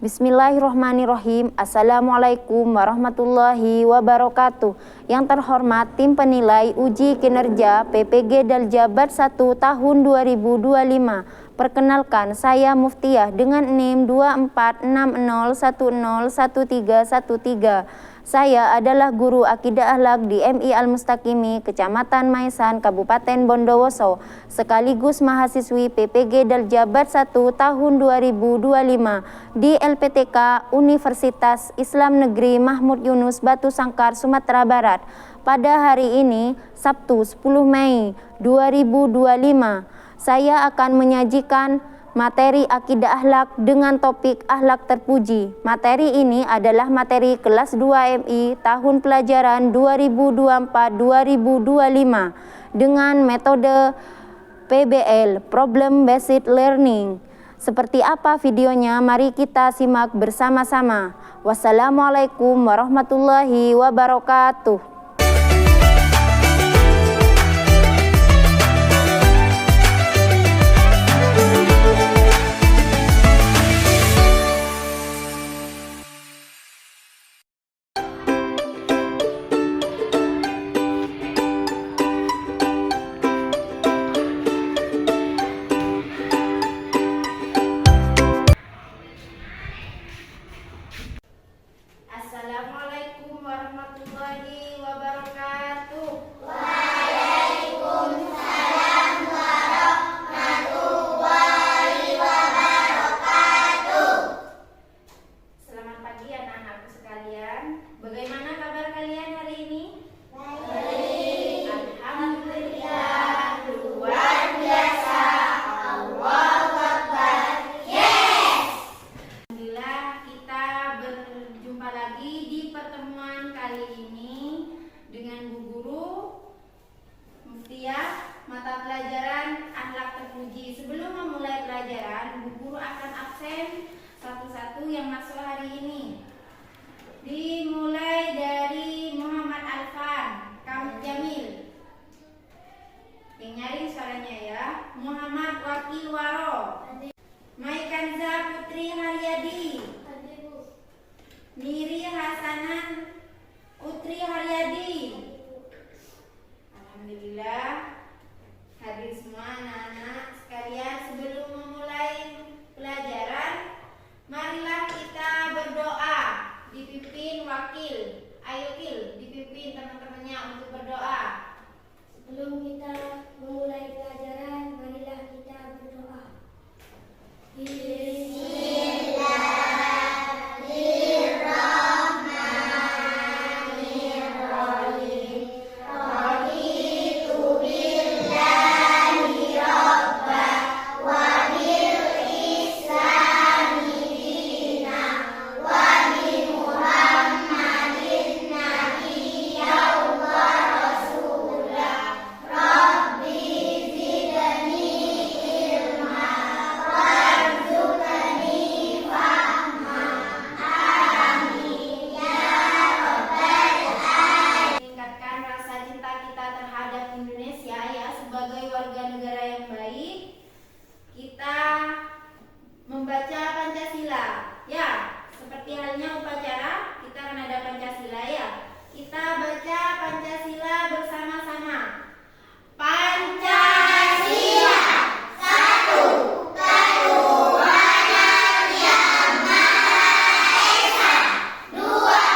Bismillahirrahmanirrahim. Assalamualaikum warahmatullahi wabarakatuh. Yang terhormat tim penilai uji kinerja PPG Daljabar 1 tahun 2025. Perkenalkan, saya Muftiah dengan NIM 2460101313. Saya adalah guru Akidah Akhlak di MI Al-Mustaqimi, Kecamatan Maesan, Kabupaten Bondowoso, sekaligus mahasiswi PPG Daljabar 1 tahun 2025 di LPTK Universitas Islam Negeri Mahmud Yunus, Batu Sangkar, Sumatera Barat. Pada hari ini, Sabtu 10 Mei 2025, saya akan menyajikan materi Akidah Akhlak dengan topik akhlak terpuji. Materi ini adalah materi kelas 2 MI tahun pelajaran 2024-2025 dengan metode PBL, Problem Based Learning. Seperti apa videonya? Mari kita simak bersama-sama. Wassalamualaikum warahmatullahi wabarakatuh. Assalamualaikum warahmatullahi wabarakatuh. Waalaikumsalam warahmatullahi wabarakatuh. Selamat pagi anak-anakku sekalian. Bagaimana kabar kalian hari ini? Baik. Alhamdulillah, luar biasa. Allahu Akbar. Yes. Alhamdulillah, kita berjumpa lagi di pertemuan kali ini dengan Bu Guru Muftiah, mata pelajaran akhlak terpuji. Sebelum memulai pelajaran, Bu Guru akan absen satu-satu yang masuk hari ini. Dimulai dari Muhammad Alfan, Kamil Jamil. Yang nyari suaranya ya. Muhammad Wakil Waro. Maikanza Putri Haryadi. Miri Hasanan Putri Haryadi. Alhamdulillah, hadir semua anak-anak sekalian. Sebelum memulai pelajaran, marilah kita berdoa. Dipimpin wakil. Ayo Kil, dipimpin teman-temannya untuk berdoa. Sebelum kita memulai pelajaran, marilah kita berdoa. Bismillahirrahmanirrahim. Raditu billahi rabba wa bil islami dina wa bi Muhammadin nabiyya wa rasulah. Rabbi zidni ilma warzuqni fahma. Amin ya rabbal alamin. Meningkatkan rasa cinta kita terhadap Indonesia ya, sebagai warga negara yang baik. Kita membaca Pancasila ya, seperti halnya upacara kita akan ada Pancasila ya. Kita baca Pancasila bersama-sama. Pancasila. Satu, ketuhanan yang Maha Esa. Dua,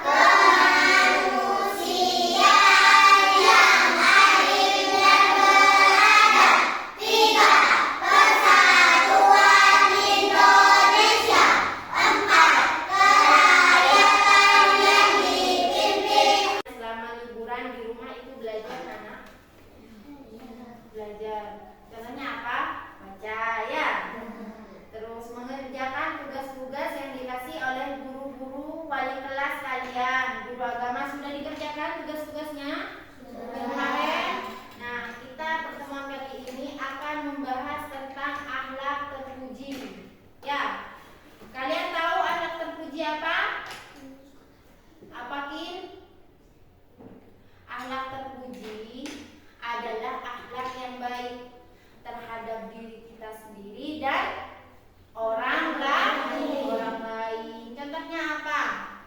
kemanusiaan yang adil dan beradab. Tiga, persatuan Indonesia. Empat, kerakyatan yang dipimpin. Selama liburan di rumah itu belajar anak. Belajar. Contohnya apa? Baca ya. Terus mengerjakan tugas-tugas yang dikasih oleh guru-guru wali kelas kalian. Guru agama sudah dikerjakan tugas-tugasnya? Kemarin. Nah, kita pertemuan kali ini akan membahas tentang akhlak terpuji. Ya. Kalian tahu akhlak terpuji apa? Apa Kin? Akhlak terpuji adalah akhlak yang baik terhadap diri kita sendiri dan Orang lain. Orang lain. Contohnya apa?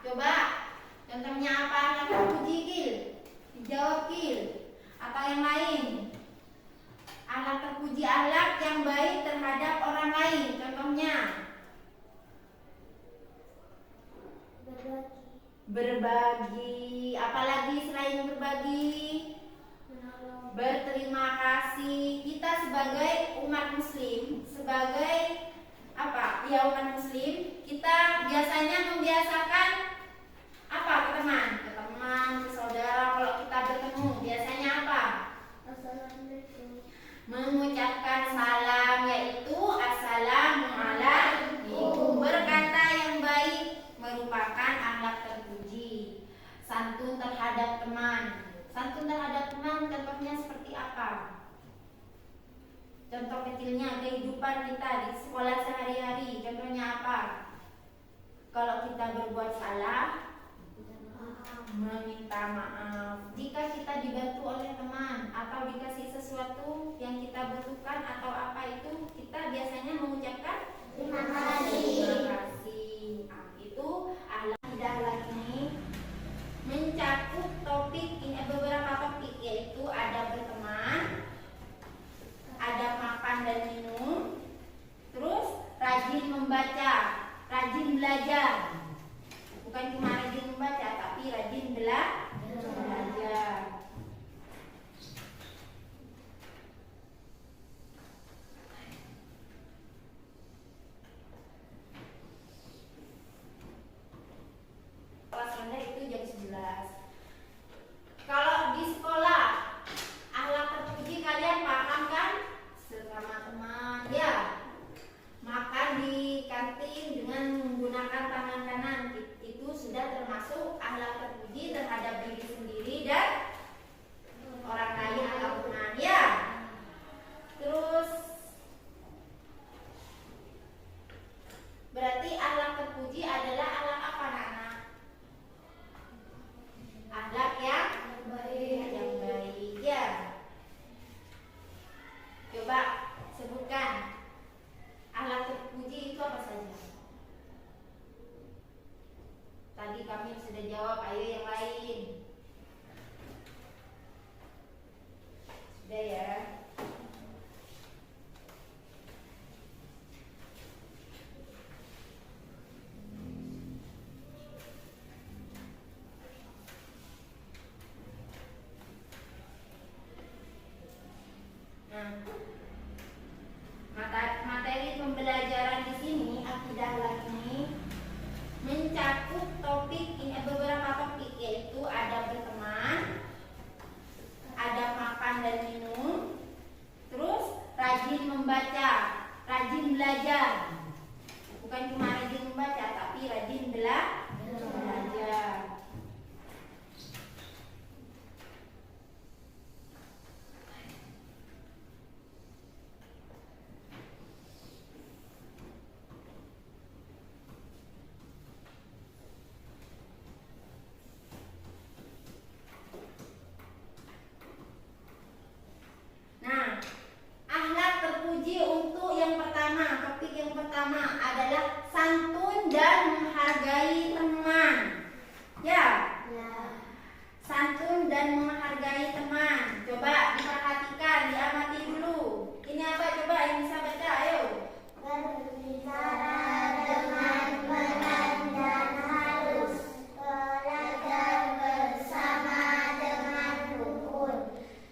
Coba. Contohnya apa? Yang terpuji, Kil. Dijawab, Kil. Atau yang lain? Ahlak terpuji, ahlak yang baik terhadap orang lain. Contohnya berbagi. Apalagi selain berbagi? Berterima kasih. Kita sebagai umat muslim, sebagai apa? Ya, umat muslim, kita biasanya membiasakan apa ke teman? Ke teman, ke saudara, kalau kita bertemu biasanya apa? Mengucapkan salam, yaitu assalamualaikum. Berkata yang baik merupakan akhlak terpuji. Santun terhadap teman. Santun terhadap teman contohnya seperti apa? Contoh kecilnya kehidupan kita di sekolah sehari-hari. Contohnya apa? Kalau kita berbuat salah, meminta maaf. Jika kita dibantu oleh teman atau dikasih sesuatu yang kita butuhkan atau apa itu, kita biasanya mengucapkan Terima kasih. terima kasih. Itu akhlak lagi mencakup topik ini, beberapa topik, yaitu ada berteman, ada makan dan minum, terus rajin membaca, rajin belajar. Bukan cuma rajin membaca, tapi rajin belajar. Kelas rendah itu jam 11. Kalau di sekolah, akhlak terpuji kalian paham kan? Sesama teman, ya. Makan di kantin dengan menggunakan tangan kanan, itu sudah termasuk akhlak terpuji terhadap diri sendiri dan orang lain atau teman, ya. Terus berarti akhlak terpuji adalah akhlak apa, anak-anak? Akhlak yang baik, ya. Coba sebutkan akhlak terpuji itu apa saja? Tadi kami sudah jawab, ayo yang lain. Sudah ya. Materi pembelajaran di sini, akidah lagi mencakup topik ini, beberapa topik, yaitu ada berteman, ada makan dan minum, terus rajin membaca, rajin belajar. Bukan cuma rajin membaca, tapi rajin belajar. Nah, akhlak terpuji untuk yang pertama, topik yang pertama adalah santun dan menghargai teman. Ya, santun dan menghargai teman. Coba diperhatikan, diamati dulu. Ini apa? Coba yang bisa baca, ayo. Berbicara dengan pelan dan halus, belajar bersama dengan rukun,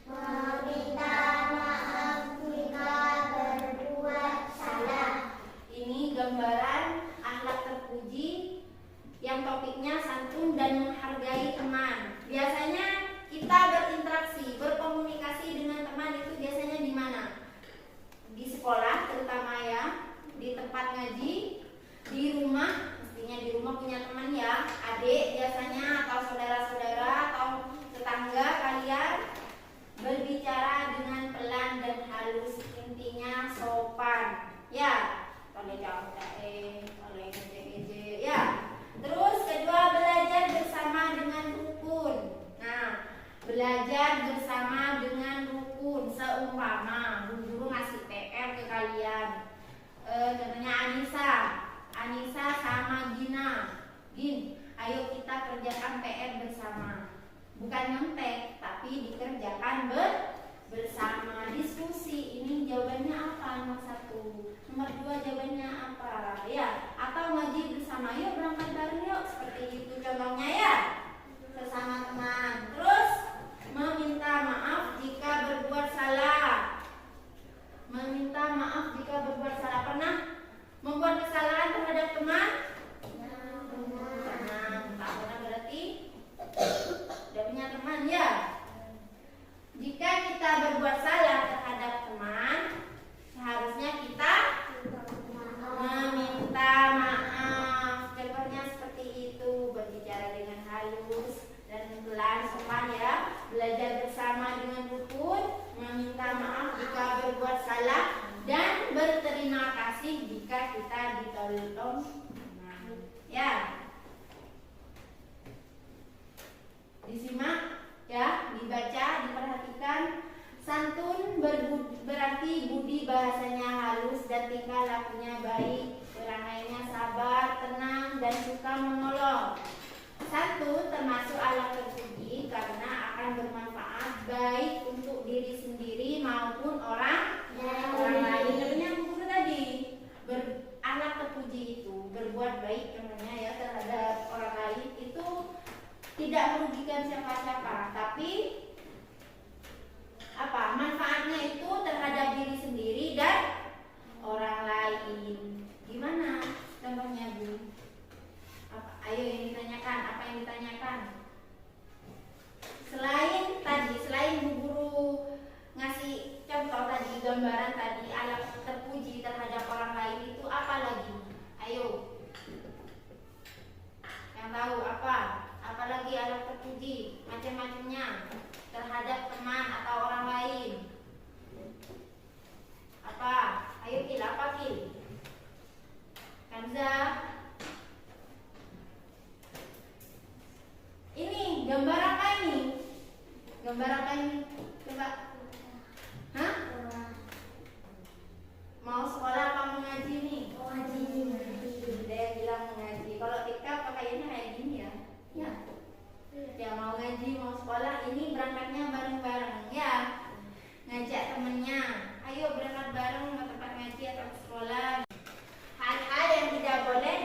meminta maaf jika berbuat salah. Ini gambaran akhlak terpuji yang topiknya santun dan menghargai teman. Biasanya kita berinteraksi, berkomunikasi dengan teman itu biasanya di mana? Di sekolah terutama, ya, di tempat ngaji, di rumah, mestinya di rumah punya teman, ya, adik biasanya atau saudara-saudara atau tetangga kalian. Berbicara dengan pelan dan halus, intinya sopan, ya. Oleh oleh geje, ya. Terus kedua, belajar bersama dengan rukun. Nah, belajar bersama dengan rukun, seumpama guru ngasih PR ke kalian, contohnya Anissa Gin, ayo kita kerjakan PR bersama. Bukan nyontek, tapi dikerjakan bersama. Diskusi, ini jawabannya apa? Nomor 1. Nomor 2 jawabannya apa? Ya, atau ngaji bersama. Yuk berangkat bareng yuk. Seperti itu contohnya ya. Sesama teman. Terus meminta maaf jika berbuat salah. Meminta maaf jika berbuat salah. Pernah membuat kesalahan terhadap teman? Tak pernah berarti tidak punya teman ya. Jika kita berbuat salah terhadap teman, seharusnya kita meminta maaf. Contohnya seperti itu, berbicara dengan halus dan pelan sopan ya. Belajar bersama dengan rukun, meminta maaf jika berbuat salah, dan berterima kasih jika kita ditolong. Ya, disimak ya, dibaca, diperhatikan. Santun berarti budi bahasanya halus dan tingkah lakunya baik, perangainya sabar, tenang, dan suka menolong. Santun termasuk alat terpuji karena akan bermanfaat baik untuk diri sendiri maupun orang lain. Contohnya guru tadi, alat terpuji itu berbuat baik namanya ya terhadap orang lain itu tidak merugikan siapa-siapa, tapi manfaatnya itu terhadap diri sendiri dan orang lain. Gimana contohnya Bu? Ayo yang ditanyakan, apa yang ditanyakan? Selain Bu Guru ngasih contoh tadi, gambaran tadi, alat terpuji terhadap orang lain itu apa lagi? Ayo, yang tahu apa? Apalagi alat terpuji macam-macamnya terhadap teman atau orang lain. Apa? Ayo Kil, apa Kil? Kanza. Ini gambar apa ini? Gambar apa ini? Coba. Hah? Mau sekolah apa mau ngaji nih? Mau ngaji. Dia bilang mau ngaji. Kalau TK pakaiannya kayak gini ya. Ya. Ya mau ngaji, mau sekolah, ini berangkatnya bareng-bareng ya. Ngajak temennya, ayo berangkat bareng ke tempat ngaji atau ke sekolah. Hal-hal yang tidak boleh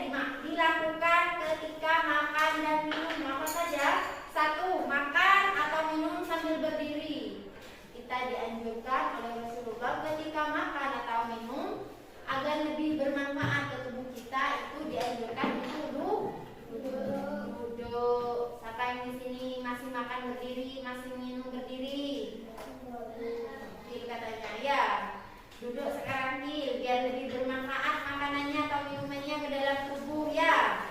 dilakukan ketika makan dan minum apa saja? 1. Makan atau minum sambil berdiri. Kita dianjurkan oleh Rasulullah ketika makan atau minum agar lebih bermanfaat ke tubuh kita, itu dianjurkan duduk. Siapa yang di sini masih makan berdiri, masih minum berdiri? Kil katanya ya. Duduk sekarang Kil, biar lebih bermanfaat makanannya atau minumannya ke dalam tubuh ya.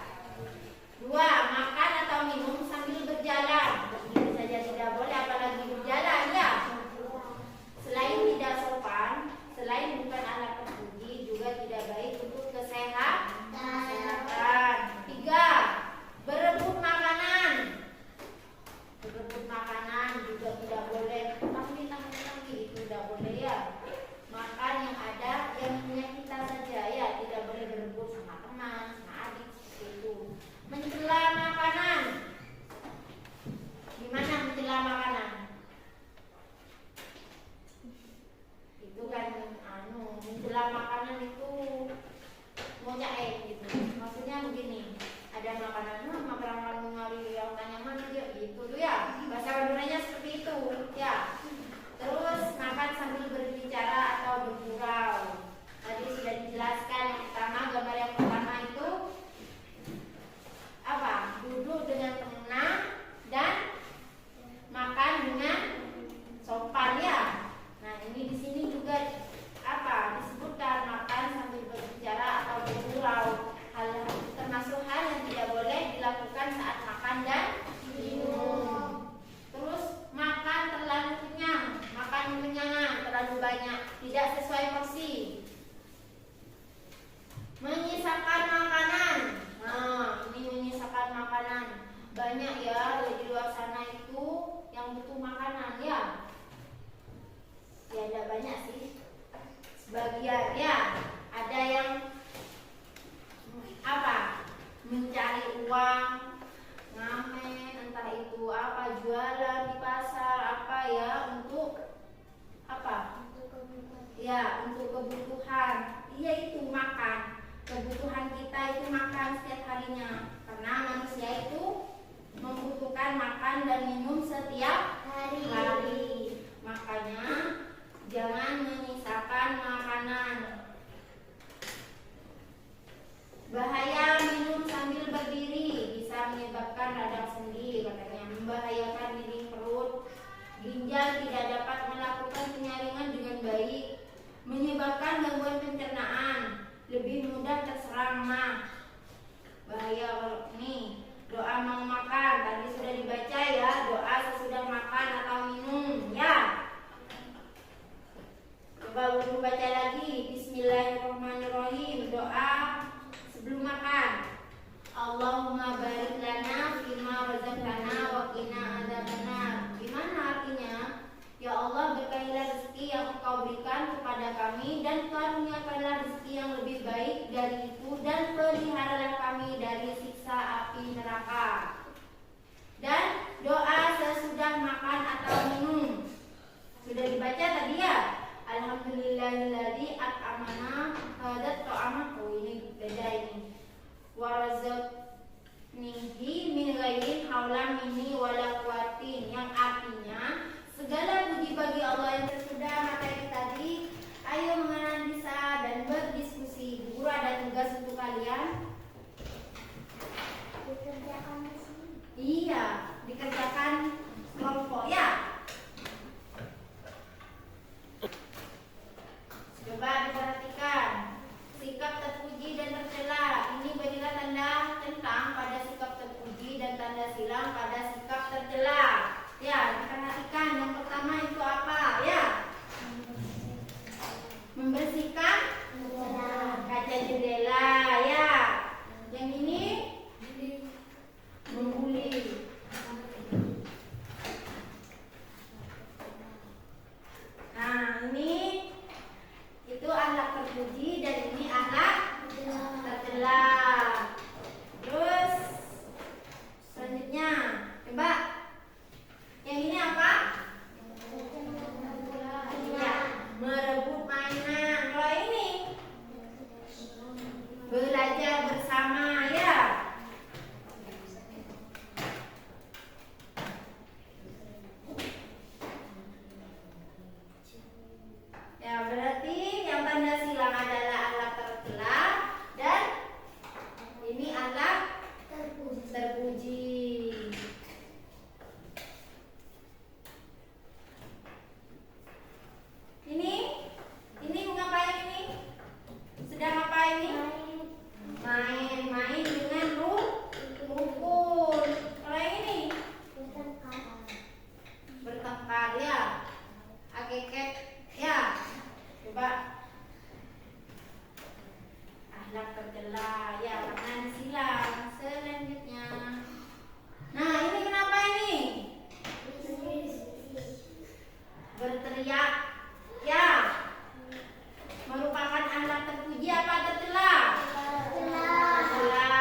2. Makan atau minum sambil berjalan. Berdiri saja tidak boleh, apalagi berjalan ya. Selain tidak sopan, selain bukan alat terpuji, juga tidak baik untuk kesehatan. 3. Berebut makanan. Berebut makanan juga tidak boleh. Tapi itu tidak boleh ya. Makan yang ada, yang punya kita saja ya. Tidak boleh berebut sama teman, sama adik seperti itu. Mencela makanan. Gimana mencela makanan? Itu kan mencela makanan itu mau gitu. Maksudnya begini. Ada makanan makanan ngari yang tanya mana dia gitu tuh ya, bahasa Maduranya seperti itu ya. Terus makan sambil berbicara atau bergurau. Tadi sudah dijelaskan yang pertama, gambar yang pertama itu apa? Duduk dengan tenang dan makan dengan sopan ya. Nah ini di sini juga apa? Disebutkan makan sambil berbicara atau bergurau. Termasuk hal yang tidak boleh dilakukan saat makan dan minum. Terus makan terlalu kenyang, makan kemenyangan terlalu banyak, tidak sesuai porsi. Menyisakan makanan. Nah, ini menyisakan makanan. Banyak ya di luar sana itu yang butuh makanan ya. Ya tidak banyak sih. Sebagian ya. Ada yang mencari uang, ngamen, entah itu apa, jualan di pasar, apa ya, untuk apa? Ya, untuk kebutuhan. Iya, itu makan. Kebutuhan kita itu makan setiap harinya. Karena manusia itu membutuhkan makan dan minum setiap hari. Makanya jangan menyisakan makanan. Bahaya minum sambil berdiri, bisa menyebabkan radang sendi, katanya, membahayakan dinding perut. Ginjal tidak dapat melakukan penyaringan dengan baik, menyebabkan gangguan pencernaan, lebih mudah terserang mah. Bahaya kalau ini. Doa mau makan, tadi sudah dibaca ya, doa sesudah makan atau minum, ya. Coba Guru baca lagi. Bismillahirrahmanirrahim. Doa sebelum makan. Allahumma barik lana fima razaqtana wa qina adzabannar. Gimana artinya? Ya Allah, berkahilah rezeki yang Engkau berikan kepada kami dan karuniakanlah rezeki yang lebih baik dari itu dan peliharalah kami dari siksa api neraka. Dan doa sesudah makan atau minum. Sudah dibaca tadi ya? Alhamdulillahilladzi at'amana hadat ta'amahu. Ini beda ini. Warazaqnihi min ghairi haula minni wala quwwatin, yang artinya segala puji bagi Allah yang tersudah materi tadi. Ayo menganalisa dan berdiskusi. Guru ada tugas untuk kalian. Dikerjakan di sini. Iya, dikerjakan kelompok ya. Coba diperhatikan. Sikap terpuji dan tercela. Ini berilah tanda tentang pada sikap terpuji dan tanda silang pada sikap tercela. Ya, diperhatikan. Yang pertama itu apa? Ya. Membersihkan kaca jendela. Ya. Yang ini membuli. Nah, ini itu akhlak terpuji dan ini akhlak tercela. Terus selanjutnya, coba yang ini apa? Ya, merebut mainan. Kalau ini belajar bersama, ya. Ya, berarti yang tanda silang adalah akhlak tercela dan ini akhlak terpuji. Ini ngapain ini? Sedang apa ini? Main dengan rukun. Kalau yang ini bertengkar, ya. Akeket, ya. Coba akhlak tercela, ya, karena disilang. Selanjutnya, nah ini kenapa ini? Berteriak, ya. Merupakan akhlak terpuji apa tercela? Tercela.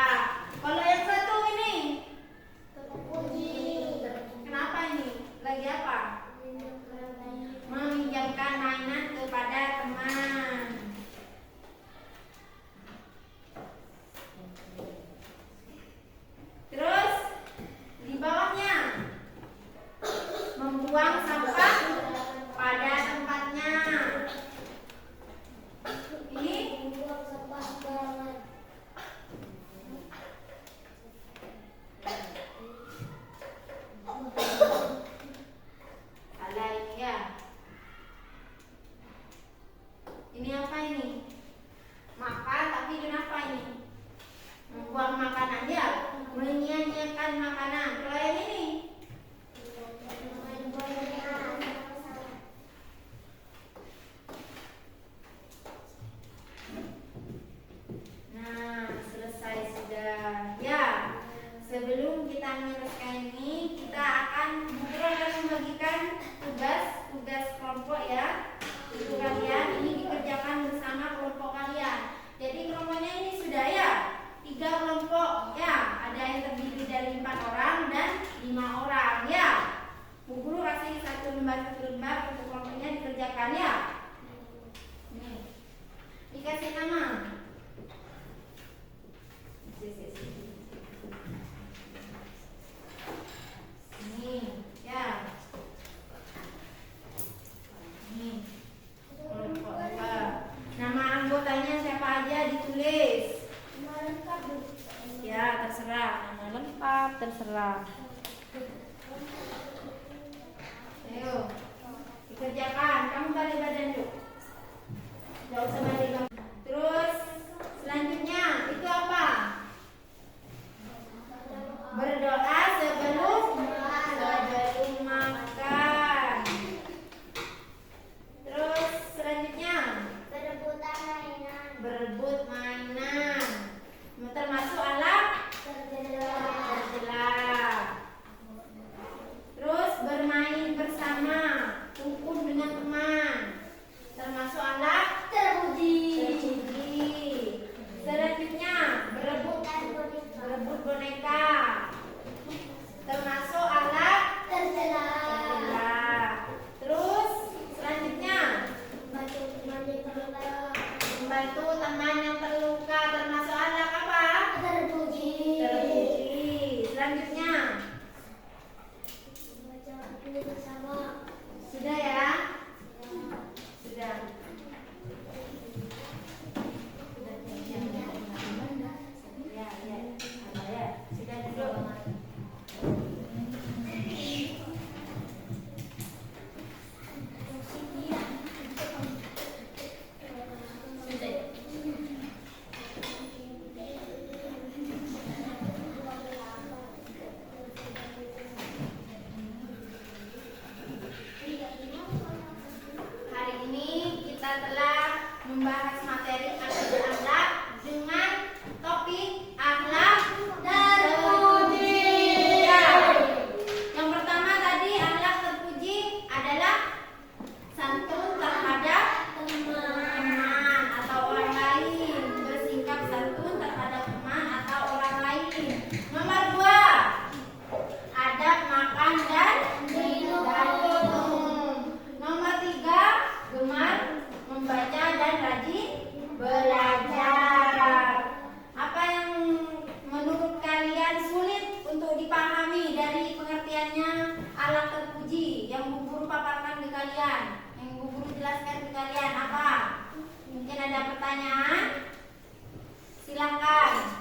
Kalau yang satu ini kenapa ini? Lagi apa? Meminjamkan mainan kepada teman. Terus di bawahnya membuang sampah pada tempatnya. Ini salah ini ya. Ini apa ini? Makan tapi kenapa ini? Membuang makanan, ya. Menyia-nyiakan makanan. Kalau yang ini nah, selesai sudah. Ya, sebelum kita meneruskan ini, kita akan membagikan tugas kelompok ya. Untuk kalian ini dikerjakan bersama kelompok kalian. Jadi kelompoknya ini sudah ya 3 3 kelompok ya, ada yang terdiri dari 4 orang dan 5 orang ya. Bu Guru kasih satu lembar untuk kelompoknya dikerjakan ya. Nih, dikasih nama. Nih ya. Nih kelompok apa? Nama anggotanya siapa aja ditulis. Ya, terserah. Nama lengkap terserah. Ayo, dikerjakan. Kamu balik badan yuk. Gak usah balik. Terus selanjutnya itu apa? Berdoa sebelum makan. Terus selanjutnya berebut mainan. Termasuk alat terjelat. Terus bermain bersama, rukun dengan teman. Termasuk alat terpuji. Selanjutnya berebut boneka. Termasuk alat terjelat. Terus selanjutnya membantu teman yang terluka. Termasuk alat apa? Terpuji. Selanjutnya sudah ya? Sudah. Ya, ya. Apa ya? Sudah duduk. Hari ini kita telah membahas materi akhlak dengan topik akhlak terpuji. Ya. Yang pertama tadi akhlak terpuji adalah santun terhadap teman atau orang lain, bersikap santun terhadap teman atau orang lain. Nomor 2, adab makan dan minum. Nomor 3, gemar membaca dan rajin belajar. Apa yang menurut kalian sulit untuk dipahami dari pengertiannya akhlak terpuji yang Bu Guru paparkan ke kalian, yang Bu Guru jelaskan ke kalian apa? Mungkin ada pertanyaan? Silakan.